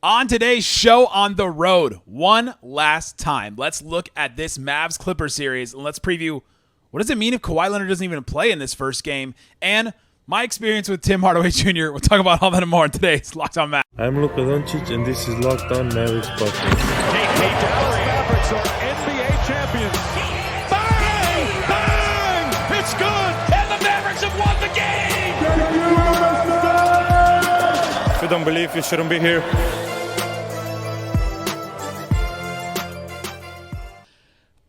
On today's show on the road, one last time, let's look at this Mavs Clippers series and let's preview what does it mean if Kawhi Leonard doesn't even play in this first game, and my experience with Tim Hardaway Jr. We'll talk about all that and more in today's Locked On Mavs. I'm Luka Doncic, and this is Locked On Mavericks podcast. Dallas Mavericks are NBA champions. Bang! Bang! It's good! And the Mavericks have won the game! If you don't believe, you shouldn't be here.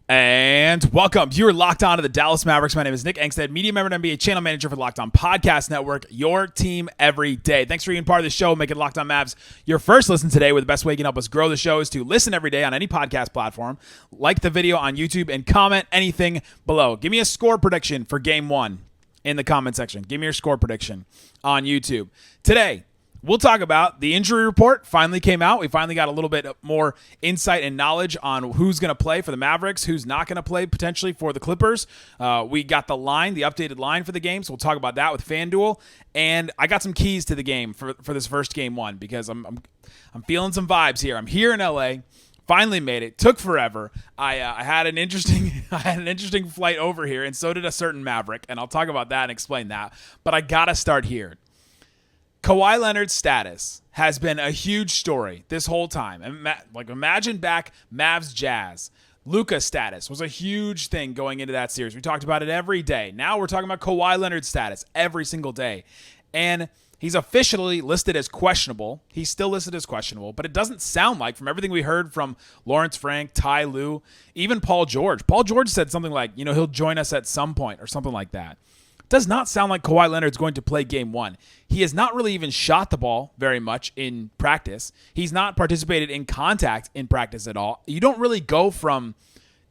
And welcome. You are locked on to the Dallas Mavericks. My name is Nick Engstead, media member and NBA channel manager for the Locked On Podcast Network, your team every day. Thanks for being part of the show, making Locked On Mavs your first listen today, where the best way you can help us grow the show is to listen every day on any podcast platform, like the video on YouTube, and comment anything below. Give me a score prediction for Game 1 in the comment section. Give me your score prediction on YouTube. Today, we'll talk about the injury report. Finally came out. We finally got a little bit more insight and knowledge on who's going to play for the Mavericks, who's not going to play potentially for the Clippers. We got the line, the updated line for the game, so we'll talk about that with FanDuel. And I got some keys to the game for this first Game 1 because I'm feeling some vibes here. I'm here in LA. Finally made it. Took forever. I had an interesting flight over here, and so did a certain Maverick, and I'll talk about that and explain that. But I gotta start here. Kawhi Leonard's status has been a huge story this whole time. Imagine back Mavs Jazz. Luka's status was a huge thing going into that series. We talked about it every day. Now we're talking about Kawhi Leonard's status every single day. And he's officially listed as questionable. He's still listed as questionable, but it doesn't sound like, from everything we heard from Lawrence Frank, Ty Lue, even Paul George. Paul George said something like, he'll join us at some point or something like that. Does not sound like Kawhi Leonard's going to play Game 1. He has not really even shot the ball very much in practice. He's not participated in contact in practice at all. You don't really go from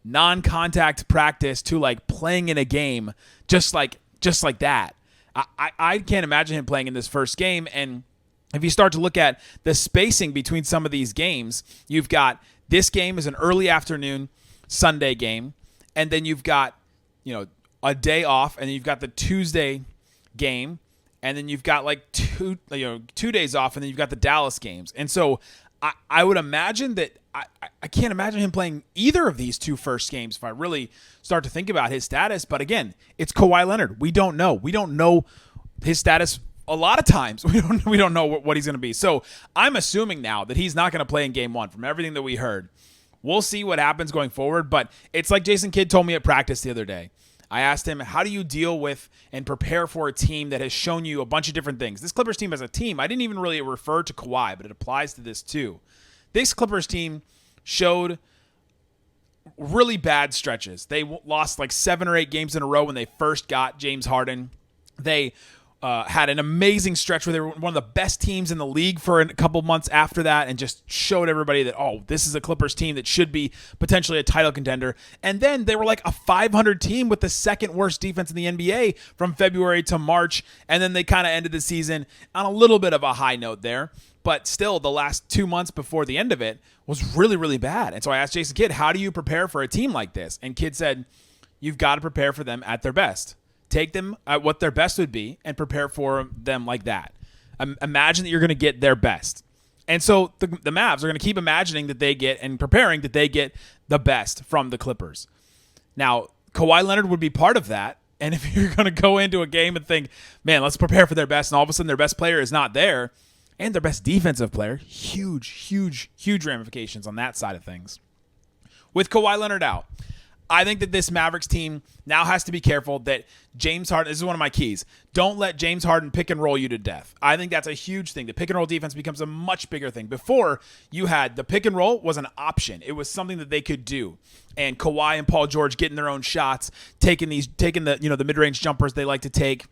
non-contact practice to like playing in a game just like that. I can't imagine him playing in this first game. And if you start to look at the spacing between some of these games, you've got this game is an early afternoon Sunday game, and then you've got, a day off, and then you've got the Tuesday game, and then you've got like two days off, and then you've got the Dallas games. And so I would imagine that I can't imagine him playing either of these two first games if I really start to think about his status. But again, it's Kawhi Leonard. We don't know. We don't know his status a lot of times. We don't know what he's going to be. So I'm assuming now that he's not going to play in Game 1 from everything that we heard. We'll see what happens going forward, but it's like Jason Kidd told me at practice the other day. I asked him, how do you deal with and prepare for a team that has shown you a bunch of different things? This Clippers team as a team, I didn't even really refer to Kawhi, but it applies to this too. This Clippers team showed really bad stretches. They lost like 7 or 8 games in a row when they first got James Harden. They had an amazing stretch where they were one of the best teams in the league for a couple months after that, and just showed everybody that, this is a Clippers team that should be potentially a title contender. And then they were like a 500 team with the second worst defense in the NBA from February to March, and then they kind of ended the season on a little bit of a high note there. But still, the last 2 months before the end of it was really, really bad. And so I asked Jason Kidd, how do you prepare for a team like this? And Kidd said, you've got to prepare for them at their best. Take them at what their best would be and prepare for them like that. Imagine that you're going to get their best. And so the Mavs are going to keep imagining that they get and preparing that they get the best from the Clippers. Now, Kawhi Leonard would be part of that. And if you're going to go into a game and think, man, let's prepare for their best, and all of a sudden their best player is not there, and their best defensive player, huge ramifications on that side of things. With Kawhi Leonard out, I think that this Mavericks team now has to be careful that James Harden, this is one of my keys, don't let James Harden pick and roll you to death. I think that's a huge thing. The pick and roll defense becomes a much bigger thing. Before, you had the pick and roll was an option. It was something that they could do. And Kawhi and Paul George getting their own shots, taking the mid-range jumpers they like to take,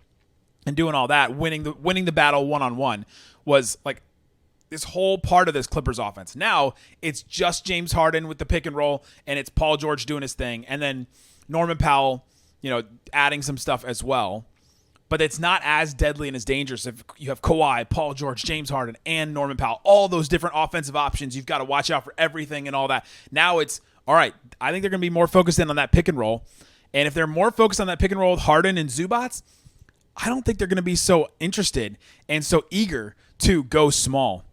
and doing all that, winning the battle one-on-one was like this whole part of this Clippers offense. Now it's just James Harden with the pick and roll, and it's Paul George doing his thing, and then Norman Powell, adding some stuff as well. But it's not as deadly and as dangerous if you have Kawhi, Paul George, James Harden, and Norman Powell. All those different offensive options. You've got to watch out for everything and all that. Now it's, all right, I think they're going to be more focused in on that pick and roll. And if they're more focused on that pick and roll with Harden and Zubats, I don't think they're going to be so interested and so eager to go small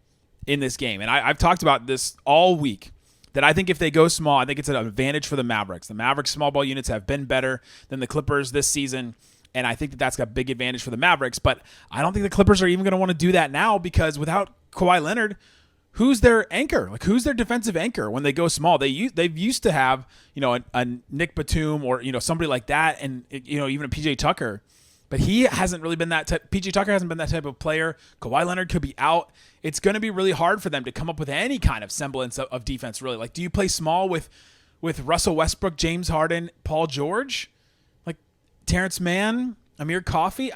in this game. And I've talked about this all week, that I think if they go small, I think it's an advantage for the Mavericks. The Mavericks small ball units have been better than the Clippers this season, and I think that that's got big advantage for the Mavericks. But I don't think the Clippers are even going to want to do that now, because without Kawhi Leonard, who's their anchor? Like, who's their defensive anchor when they go small? They've used to have, a Nick Batum or, somebody like that, and, even a PJ Tucker. But he hasn't really been that type. PJ Tucker hasn't been that type of player. Kawhi Leonard could be out. It's going to be really hard for them to come up with any kind of semblance of defense, really. Like, do you play small with Russell Westbrook, James Harden, Paul George, like Terrence Mann, Amir Coffey?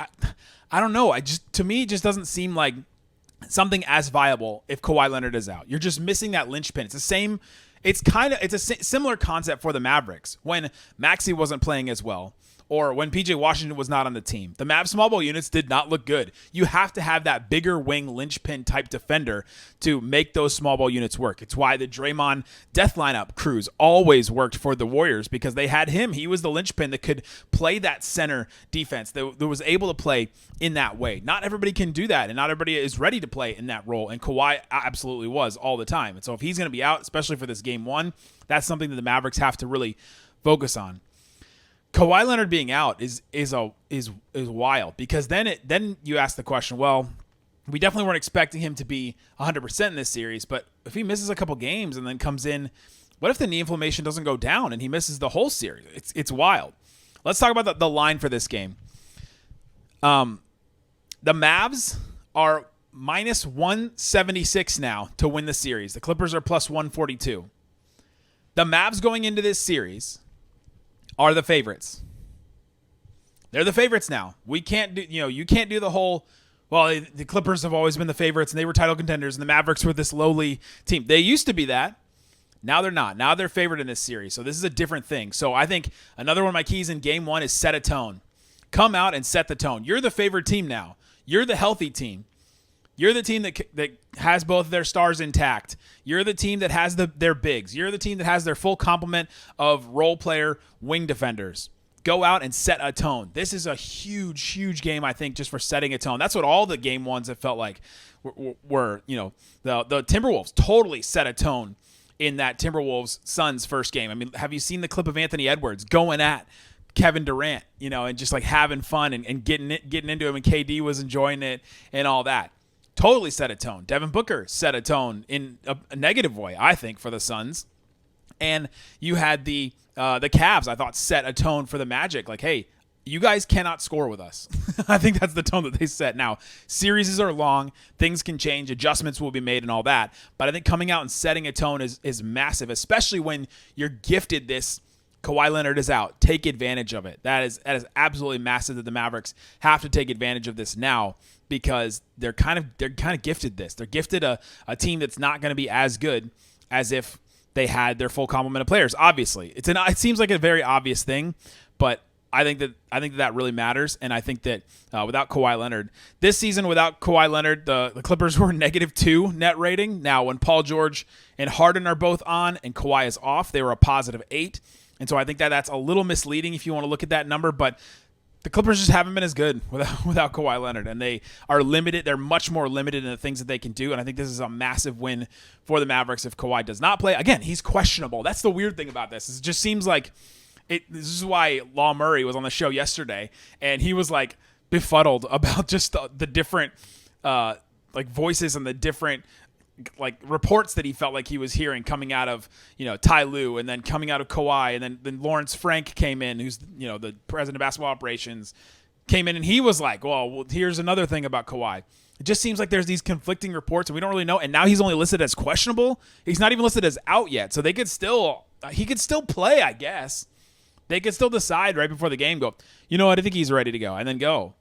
I don't know. To me, it just doesn't seem like something as viable if Kawhi Leonard is out. You're just missing that linchpin. It's the same. It's a similar concept for the Mavericks when Maxey wasn't playing as well, or when PJ Washington was not on the team. The Mavs small ball units did not look good. You have to have that bigger wing linchpin type defender to make those small ball units work. It's why the Draymond death lineup crews always worked for the Warriors, because they had him. He was the linchpin that could play that center defense, that was able to play in that way. Not everybody can do that, and not everybody is ready to play in that role, and Kawhi absolutely was all the time. And so if he's going to be out, especially for this game one, that's something that the Mavericks have to really focus on. Kawhi Leonard being out is wild, because then you ask the question, well, we definitely weren't expecting him to be 100% in this series, but if he misses a couple games and then comes in, what if the knee inflammation doesn't go down and he misses the whole series? It's wild. Let's talk about the line for this game. The Mavs are minus 176 now to win the series. The Clippers are plus 142. The Mavs going into this series are the favorites. They're the favorites now. We can't do, you can't do the whole, well, the Clippers have always been the favorites and they were title contenders and the Mavericks were this lowly team. They used to be that. Now they're not. Now they're favored in this series. So this is a different thing. So I think another one of my keys in game one is set a tone. Come out and set the tone. You're the favored team now. You're the healthy team. You're the team that has both of their stars intact. You're the team that has their bigs. You're the team that has their full complement of role player wing defenders. Go out and set a tone. This is a huge, huge game, I think, just for setting a tone. That's what all the game ones have felt like were. The Timberwolves totally set a tone in that Timberwolves-Suns first game. I mean, have you seen the clip of Anthony Edwards going at Kevin Durant, and just like having fun and getting into him, and KD was enjoying it and all that? Totally set a tone. Devin Booker set a tone in a negative way, I think, for the Suns. And you had the Cavs, I thought, set a tone for the Magic. Like, hey, you guys cannot score with us. I think that's the tone that they set. Now, series are long. Things can change. Adjustments will be made and all that. But I think coming out and setting a tone is massive, especially when you're gifted this. Kawhi Leonard is out. Take advantage of it. That is absolutely massive that the Mavericks have to take advantage of this now, because they're kind of gifted this. They're gifted a team that's not going to be as good as if they had their full complement of players. Obviously, it seems like a very obvious thing, but I think that really matters. And I think that without Kawhi Leonard this season, without Kawhi Leonard, the Clippers were -2 net rating. Now, when Paul George and Harden are both on and Kawhi is off, they were a +8. And so I think that's a little misleading if you want to look at that number, but the Clippers just haven't been as good without Kawhi Leonard, and they are limited. They're much more limited in the things that they can do, and I think this is a massive win for the Mavericks if Kawhi does not play. Again, he's questionable. That's the weird thing about this. It just seems like this is why Law Murray was on the show yesterday, and he was like befuddled about just the different voices and the different reports that he felt like he was hearing coming out of Ty Lue, and then coming out of Kawhi, and then Lawrence Frank came in, who's the president of basketball operations, came in, and he was like, well, here's another thing about Kawhi. It just seems like there's these conflicting reports, and we don't really know. And now he's only listed as questionable. He's not even listed as out yet, so he could still play, I guess. They could still decide right before the game, go, what, I think he's ready to go, and then go.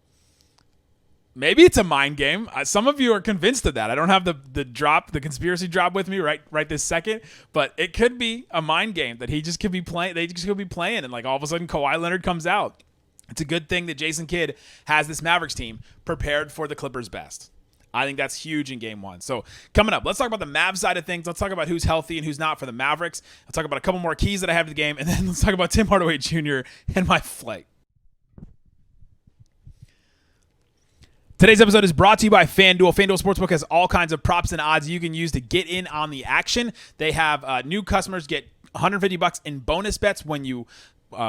Maybe it's a mind game. Some of you are convinced of that. I don't have the conspiracy drop with me right this second, but it could be a mind game that he just could be playing. They just could be playing, and all of a sudden Kawhi Leonard comes out. It's a good thing that Jason Kidd has this Mavericks team prepared for the Clippers' best. I think that's huge in game one. So coming up, let's talk about the Mavs side of things. Let's talk about who's healthy and who's not for the Mavericks. Let's talk about a couple more keys that I have to the game, and then let's talk about Tim Hardaway Jr. and my flight. Today's episode is brought to you by FanDuel. FanDuel Sportsbook has all kinds of props and odds you can use to get in on the action. They have new customers get $150 in bonus bets when you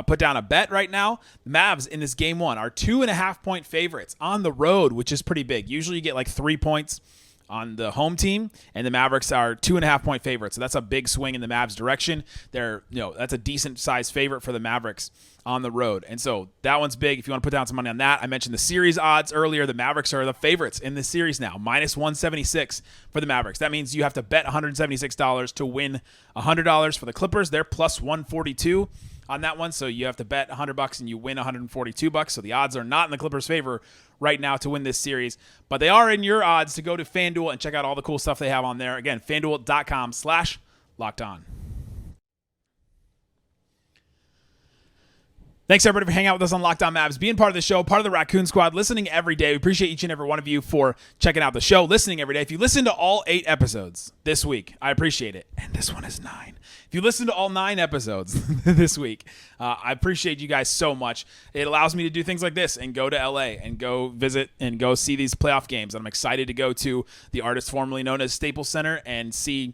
put down a bet right now. The Mavs in this game one are 2.5-point favorites on the road, which is pretty big. Usually you get like 3 points on the home team, and the Mavericks are 2.5-point favorites. So that's a big swing in the Mavs direction. That's a decent sized favorite for the Mavericks on the road. And so that one's big. If you want to put down some money on that, I mentioned the series odds earlier. The Mavericks are the favorites in this series now, -176 for the Mavericks. That means you have to bet $176 to win $100 for the Clippers. They're +142 on that one. So you have to bet $100 and you win $142. So the odds are not in the Clippers' favor right now to win this series, but they are in your odds to go to FanDuel and check out all the cool stuff they have on there. Again, FanDuel.com/lockedon. Thanks, everybody, for hanging out with us on Locked On Mavs, being part of the show, part of the Raccoon Squad, listening every day. We appreciate each and every one of you for checking out the show, listening every day. If you listen to all 8 episodes this week, I appreciate it. And this one is 9. If you listen to all 9 episodes this week, I appreciate you guys so much. It allows me to do things like this and go to LA and go visit and go see these playoff games. I'm excited to go to the artist formerly known as Staples Center and see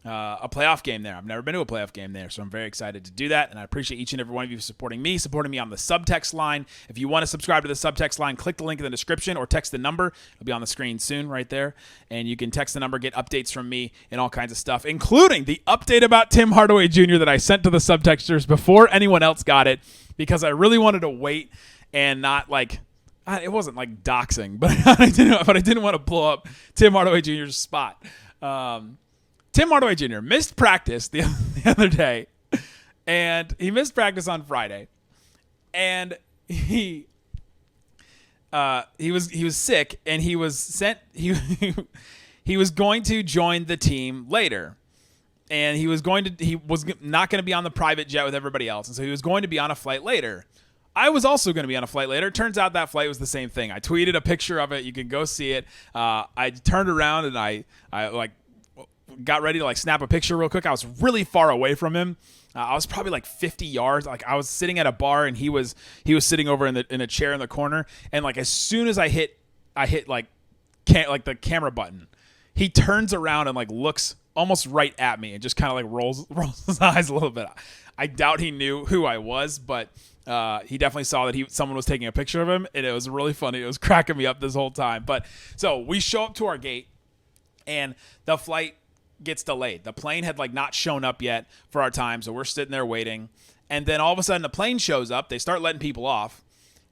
a playoff game there. I've never been to a playoff game there, so I'm very excited to do that, and I appreciate each and every one of you supporting me on the subtext line. If you want to subscribe to the subtext line, click the link in the description or text the number. It'll be on the screen soon right there, and you can text the number, get updates from me and all kinds of stuff, including the update about Tim Hardaway Jr. that I sent to the subtexters before anyone else got it, because I really wanted to wait and not it wasn't like doxing, but I didn't want to blow up Tim Hardaway Jr.'s spot. Tim Hardaway Jr. missed practice the other day, and he missed practice on Friday, and he was sick, and he was sent. He was going to join the team later, and he was not going to be on the private jet with everybody else, and so he was going to be on a flight later. I was also going to be on a flight later. Turns out that flight was the same thing. I tweeted a picture of it. You can go see it. I turned around and I got ready to snap a picture real quick. I was really far away from him. I was probably 50 yards. I was sitting at a bar, and he was sitting over in a chair in the corner. And as soon as I hit the camera button, he turns around and looks almost right at me and just kind of rolls his eyes a little bit. I doubt he knew who I was, but he definitely saw that someone was taking a picture of him, and it was really funny. It was cracking me up this whole time. But so we show up to our gate, and the flight gets delayed. The plane had not shown up yet for our time, so we're sitting there waiting. And then all of a sudden the plane shows up. They start letting people off,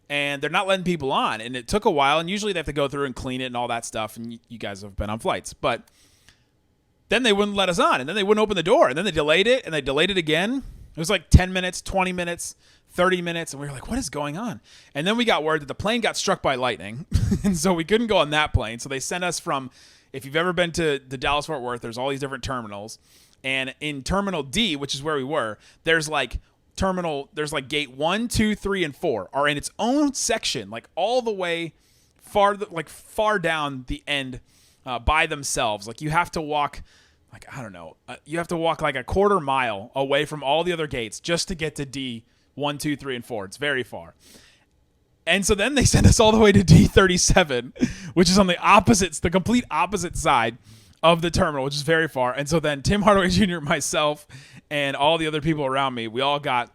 and they're not letting people on. And it took a while, and usually they have to go through and clean it and all that stuff. And you guys have been on flights. But then they wouldn't let us on, and then they wouldn't open the door, and then they delayed it, and they delayed it again. It was 10 minutes, 20 minutes, 30 minutes, and we were like, what is going on? And then we got word that the plane got struck by lightning, and so we couldn't go on that plane. So they sent us from, if you've ever been to the Dallas-Fort Worth, there's all these different terminals. And in Terminal D, which is where we were, there's gate 1, 2, 3, and 4 are in its own section, all the way far down the end by themselves. You have to walk, you have to walk a quarter mile away from all the other gates just to get to D 1, 2, 3, and 4. It's very far. And so then they sent us all the way to D37, which is on the complete opposite side of the terminal, which is very far. And so then Tim Hardaway Jr., myself, and all the other people around me, we all got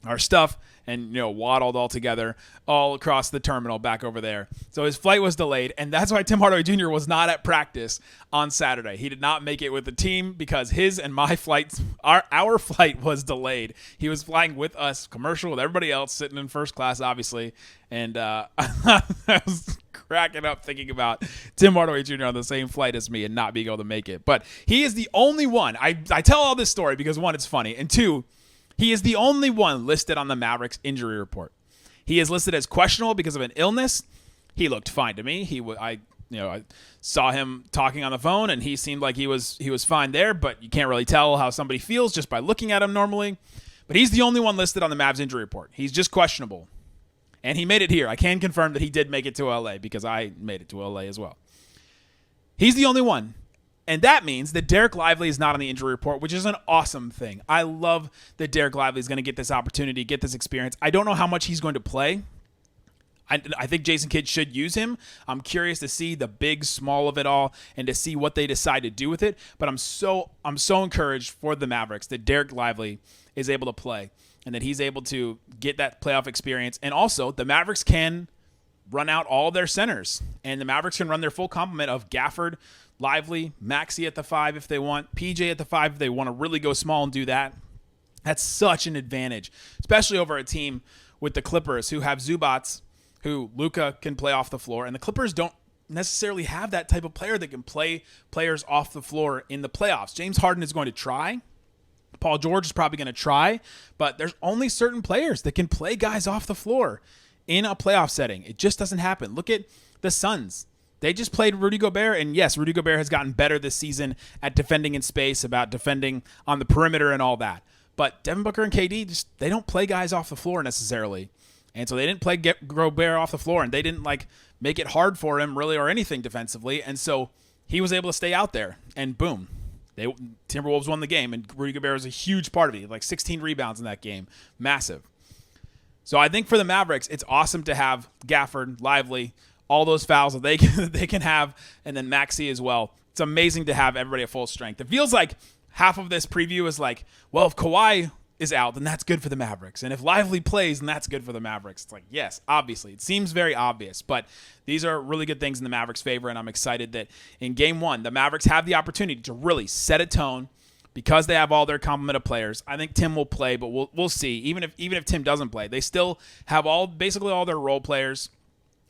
our stuff and waddled all together all across the terminal back over there. So his flight was delayed, and that's why Tim Hardaway Jr. was not at practice on Saturday. He did not make it with the team because his and my flights, our flight was delayed. He was flying with us, commercial with everybody else, sitting in first class, obviously. And I was cracking up thinking about Tim Hardaway Jr. on the same flight as me and not being able to make it. But he is the only one. I tell all this story because, one, it's funny, and two, he is the only one listed on the Mavericks injury report. He is listed as questionable because of an illness. He looked fine to me. I saw him talking on the phone, and he seemed like he was fine there, but you can't really tell how somebody feels just by looking at him normally. But he's the only one listed on the Mavs injury report. He's just questionable. And he made it here. I can confirm that he did make it to LA because I made it to LA as well. He's the only one. And that means that Derek Lively is not on the injury report, which is an awesome thing. I love that Derek Lively is going to get this opportunity, get this experience. I don't know how much he's going to play. I think Jason Kidd should use him. I'm curious to see the big, small of it all and to see what they decide to do with it. But I'm so encouraged for the Mavericks that Derek Lively is able to play and that he's able to get that playoff experience. And also, the Mavericks can run out all their centers, and the Mavericks can run their full complement of Gafford, Lively, Maxey at the 5 if they want, PJ at the 5 if they want to really go small and do that. That's such an advantage, especially over a team with the Clippers who have Zubats, who Luka can play off the floor, and the Clippers don't necessarily have that type of player that can play players off the floor in the playoffs. James Harden is going to try. Paul George is probably going to try, but there's only certain players that can play guys off the floor in a playoff setting. It just doesn't happen. Look at the Suns. They just played Rudy Gobert, and yes, Rudy Gobert has gotten better this season at defending in space, about defending on the perimeter and all that. But Devin Booker and KD, they don't play guys off the floor necessarily. And so they didn't play Gobert off the floor, and they didn't make it hard for him really or anything defensively. And so he was able to stay out there, and boom, Timberwolves won the game, and Rudy Gobert was a huge part of it, 16 rebounds in that game. Massive. So I think for the Mavericks, it's awesome to have Gafford, Lively, all those fouls that they can have, and then Maxey as well. It's amazing to have everybody at full strength. It feels like half of this preview is well, if Kawhi is out, then that's good for the Mavericks. And if Lively plays, then that's good for the Mavericks. It's yes, obviously. It seems very obvious, but these are really good things in the Mavericks' favor, and I'm excited that in Game 1, the Mavericks have the opportunity to really set a tone because they have all their complement of players. I think Tim will play, but we'll see. Even if Tim doesn't play, they still have basically all their role players.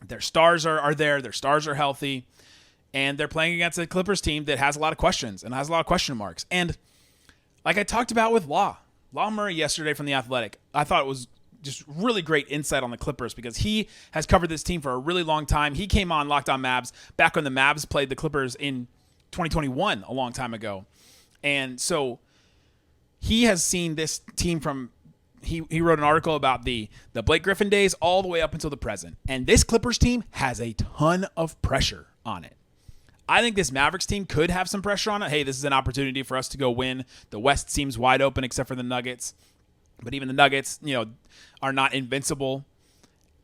Their stars are there. Their stars are healthy. And they're playing against a Clippers team that has a lot of questions and has a lot of question marks. And like I talked about with Law Murray yesterday from The Athletic, I thought it was just really great insight on the Clippers because he has covered this team for a really long time. He came on Locked On Mavs back when the Mavs played the Clippers in 2021, a long time ago. And so he has seen this team from he wrote an article about the Blake Griffin days all the way up until the present. And this Clippers team has a ton of pressure on it. I think this Mavericks team could have some pressure on it. Hey, this is an opportunity for us to go win. The West seems wide open except for the Nuggets. But even the Nuggets, are not invincible.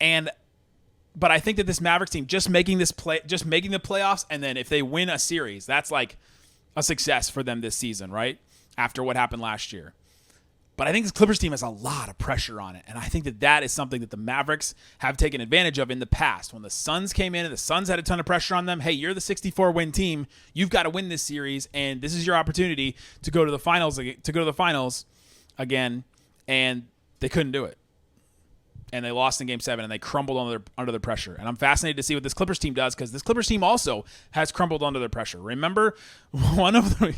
But I think that this Mavericks team just making the playoffs, and then if they win a series, that's like a success for them this season, right? After what happened last year. But I think this Clippers team has a lot of pressure on it, and I think that is something that the Mavericks have taken advantage of in the past. When the Suns came in and the Suns had a ton of pressure on them, hey, you're the 64-win team. You've got to win this series, and this is your opportunity to go to the finals again, and they couldn't do it. And they lost in Game 7, and they crumbled under the pressure. And I'm fascinated to see what this Clippers team does because this Clippers team also has crumbled under the pressure. Remember one of the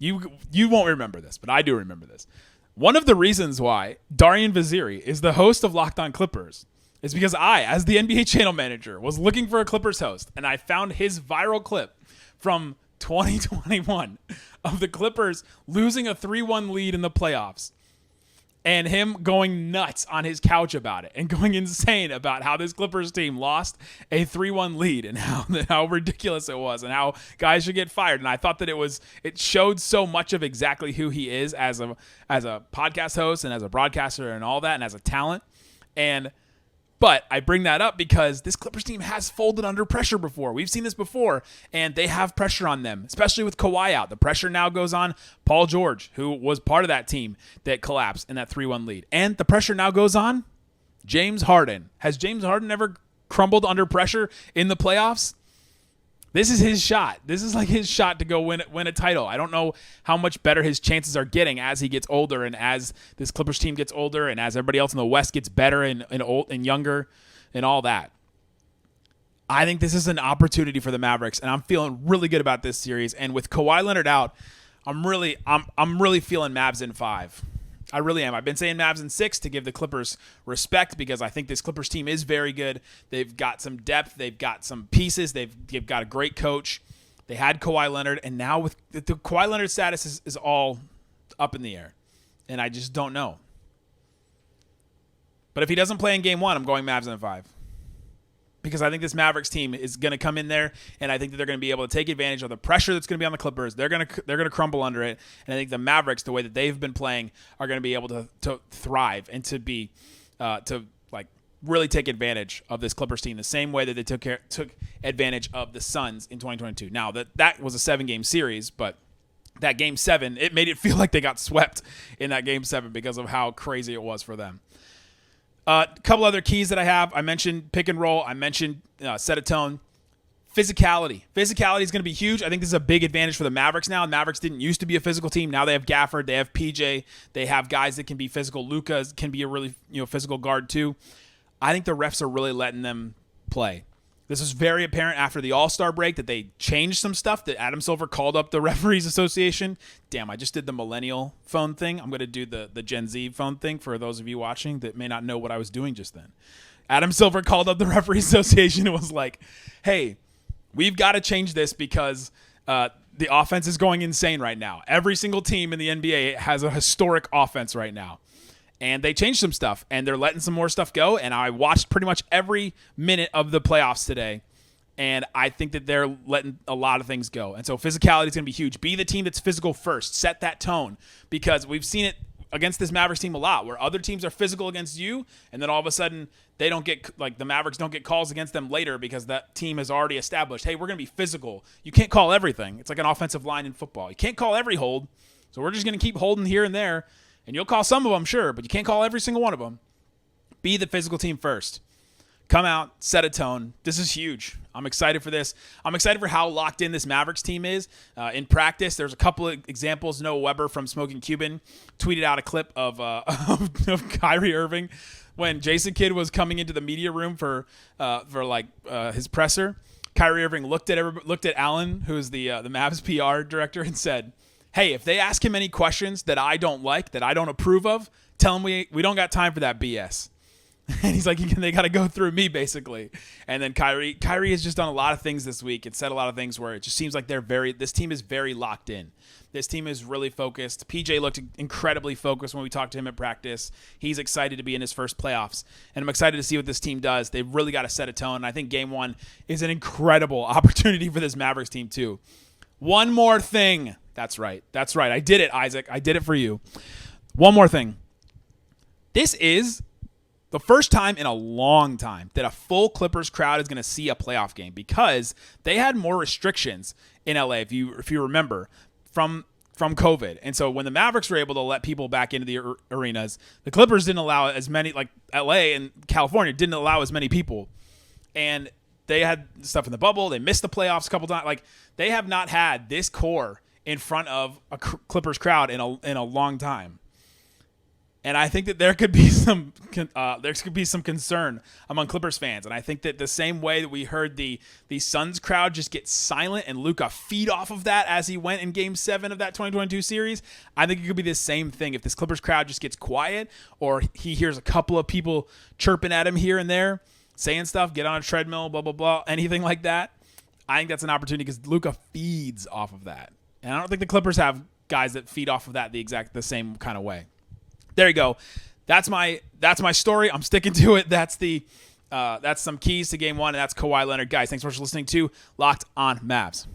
You won't remember this, but I do remember this. One of the reasons why Darian Vaziri is the host of Locked On Clippers is because I, as the NBA channel manager, was looking for a Clippers host, and I found his viral clip from 2021 of the Clippers losing a 3-1 lead in the playoffs and him going nuts on his couch about it and going insane about how this Clippers team lost a 3-1 lead and how ridiculous it was and how guys should get fired. And I thought that it showed so much of exactly who he is as a podcast host and as a broadcaster and all that and as a talent. But I bring that up because this Clippers team has folded under pressure before. We've seen this before, and they have pressure on them, especially with Kawhi out. The pressure now goes on Paul George, who was part of that team that collapsed in that 3-1 lead. And the pressure now goes on James Harden. Has James Harden ever crumbled under pressure in the playoffs? This is his shot. This is like his shot to go win a title. I don't know how much better his chances are getting as he gets older and as this Clippers team gets older and as everybody else in the West gets better and old and younger and all that. I think this is an opportunity for the Mavericks, and I'm feeling really good about this series. And with Kawhi Leonard out, I'm really feeling Mavs in 5. I really am. I've been saying Mavs in 6 to give the Clippers respect because I think this Clippers team is very good. They've got some depth. They've got some pieces. They've got a great coach. They had Kawhi Leonard, and now with the Kawhi Leonard status is all up in the air, and I just don't know. But if he doesn't play in Game 1, I'm going Mavs in 5. Because I think this Mavericks team is going to come in there, and I think that they're going to be able to take advantage of the pressure that's going to be on the Clippers. They're going to crumble under it, and I think the Mavericks, the way that they've been playing, are going to be able to thrive and to be really take advantage of this Clippers team the same way that they took advantage of the Suns in 2022. Now, that was a 7-game series, but that Game 7, it made it feel like they got swept in that Game 7 because of how crazy it was for them. A couple other keys that I have. I mentioned pick and roll. I mentioned set a tone. Physicality. Physicality is going to be huge. I think this is a big advantage for the Mavericks now. The Mavericks didn't used to be a physical team. Now they have Gafford. They have PJ. They have guys that can be physical. Luka can be a really physical guard too. I think the refs are really letting them play. This was very apparent after the All-Star break that they changed some stuff, that Adam Silver called up the Referees Association. Damn, I just did the millennial phone thing. I'm going to do the Gen Z phone thing for those of you watching that may not know what I was doing just then. Adam Silver called up the Referees Association and was like, hey, we've got to change this because the offense is going insane right now. Every single team in the NBA has a historic offense right now. And they changed some stuff, and they're letting some more stuff go. And I watched pretty much every minute of the playoffs today, and I think that they're letting a lot of things go. And so physicality is going to be huge. Be the team that's physical first. Set that tone, because we've seen it against this Mavericks team a lot, where other teams are physical against you, and then all of a sudden they don't get, like, the Mavericks don't get calls against them later because that team has already established, hey, we're going to be physical. You can't call everything. It's like an offensive line in football. You can't call every hold, so we're just going to keep holding here and there. And you'll call some of them, sure, but you can't call every single one of them. Be the physical team first. Come out, set a tone. This is huge. I'm excited for this. I'm excited for how locked in this Mavericks team is. In practice, there's a couple of examples. Noah Weber from Smoking Cuban tweeted out a clip of Kyrie Irving when Jason Kidd was coming into the media room for his presser. Kyrie Irving looked at Allen, who's the Mavs PR director, and said, hey, if they ask him any questions that I don't like, that I don't approve of, tell him we don't got time for that BS. And he's like, they got to go through me, basically. And then Kyrie has just done a lot of things this week and said a lot of things where it just seems like this team is very locked in. This team is really focused. PJ looked incredibly focused when we talked to him at practice. He's excited to be in his first playoffs. And I'm excited to see what this team does. They've really got to set a tone. And I think Game 1 is an incredible opportunity for this Mavericks team, too. One more thing. That's right. I did it, Isaac. I did it for you. One more thing. This is the first time in a long time that a full Clippers crowd is going to see a playoff game, because they had more restrictions in LA, if you remember, from COVID. And so when the Mavericks were able to let people back into the arenas, the Clippers didn't allow as many, like LA and California didn't allow as many people. And they had stuff in the bubble. They missed the playoffs a couple times. Like, they have not had this core in front of a Clippers crowd in a long time. And I think that there could be some concern among Clippers fans. And I think that the same way that we heard the Suns crowd just get silent and Luka feed off of that as he went in Game 7 of that 2022 series, I think it could be the same thing if this Clippers crowd just gets quiet, or he hears a couple of people chirping at him here and there, saying stuff, get on a treadmill, blah, blah, blah, anything like that. I think that's an opportunity because Luka feeds off of that. And I don't think the Clippers have guys that feed off of that the same kind of way. There you go. That's my story. I'm sticking to it. That's some keys to Game 1, and that's Kawhi Leonard. Guys, thanks so much for listening to Locked on Mavs.